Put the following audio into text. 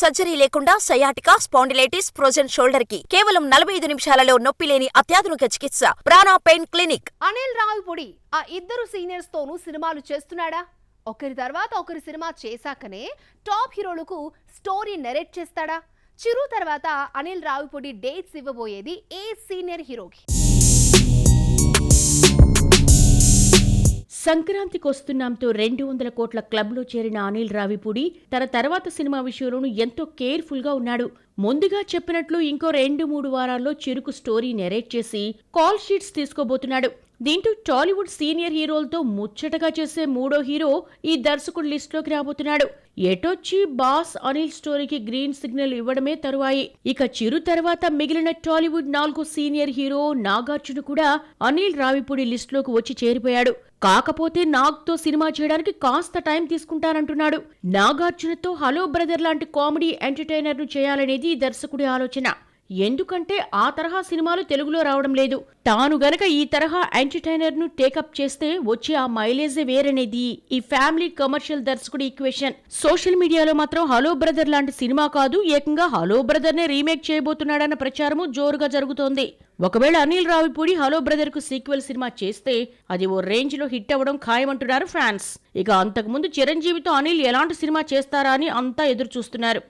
Surgery లేకుండా sciatica, spondylitis, frozen shoulder కి కేవలం 45 నిమిషాలలో నొప్పి లేని అత్యాధునిక చికిత్స ప్రాణ పెయిన్ క్లినిక్. అనిల్ రావిపూడి ఆ ఇద్దరు సీనియర్స్ తోనూ సినిమాలు చేస్తున్నాడా? ఒకరి తర్వాత ఒకరి సినిమా చేశాకనే టాప్ హీరోలకు స్టోరీ నెరేట్ చేస్తాడా? చిరు తర్వాత Anil Ravipudi dates ఇవ్వబోయేది a senior హీరోకి? సంక్రాంతికి వస్తున్నాంతో 200 కోట్ల క్లబ్లో చేరిన అనిల్ రావిపూడి తన తర్వాత సినిమా విషయంలోనూ ఎంతో కేర్ఫుల్ గా ఉన్నాడు. ముందుగా చెప్పినట్లు ఇంకో 2-3 వారాల్లో చిరుకు స్టోరీ నెరేట్ చేసి కాల్ షీట్స్ తీసుకోబోతున్నాడు. దీంతో టాలీవుడ్ సీనియర్ హీరోలతో ముచ్చటగా చేసే మూడో హీరో ఈ దర్శకుడి లిస్టులోకి రాబోతున్నాడు. ఎటొచ్చి బాస్ అనిల్ స్టోరీకి గ్రీన్ సిగ్నల్ ఇవ్వడమే తరువాయి. ఇక చిరు తర్వాత మిగిలిన టాలీవుడ్ 4 సీనియర్ హీరో నాగార్జున కూడా అనిల్ రావిపూడి లిస్టులోకి వచ్చి చేరిపోయాడు. కాకపోతే నాగ్తో సినిమా చేయడానికి కాస్త టైం తీసుకుంటానంటున్నాడు. నాగార్జునతో హలో బ్రదర్ లాంటి కామెడీ ఎంటర్టైనర్ ను చేయాలనేది ఈ దర్శకుడి ఆలోచన. ఎందుకంటే ఆ తరహా సినిమాలు తెలుగులో రావడం లేదు. తాను గనక ఈ తరహా ఎంటర్టైనర్ ను టేకప్ చేస్తే వచ్చే ఆ మైలేజే వేరనేది ఈ ఫ్యామిలీ కమర్షియల్ దర్శకుడి ఈక్వేషన్. సోషల్ మీడియాలో మాత్రం హలో బ్రదర్ లాంటి సినిమా కాదు, ఏకంగా హలో బ్రదర్ నే రీమేక్ చేయబోతున్నాడన్న ప్రచారము జోరుగా జరుగుతోంది. ఒకవేళ అనిల్ రావిపూడి హలో బ్రదర్ కు సీక్వెల్ సినిమా చేస్తే అది ఓ రేంజ్ లో హిట్ అవ్వడం ఖాయమంటున్నారు ఫ్యాన్స్. ఇక అంతకుముందు చిరంజీవితో అనిల్ ఎలాంటి సినిమా చేస్తారా అని అంతా ఎదురు చూస్తున్నారు.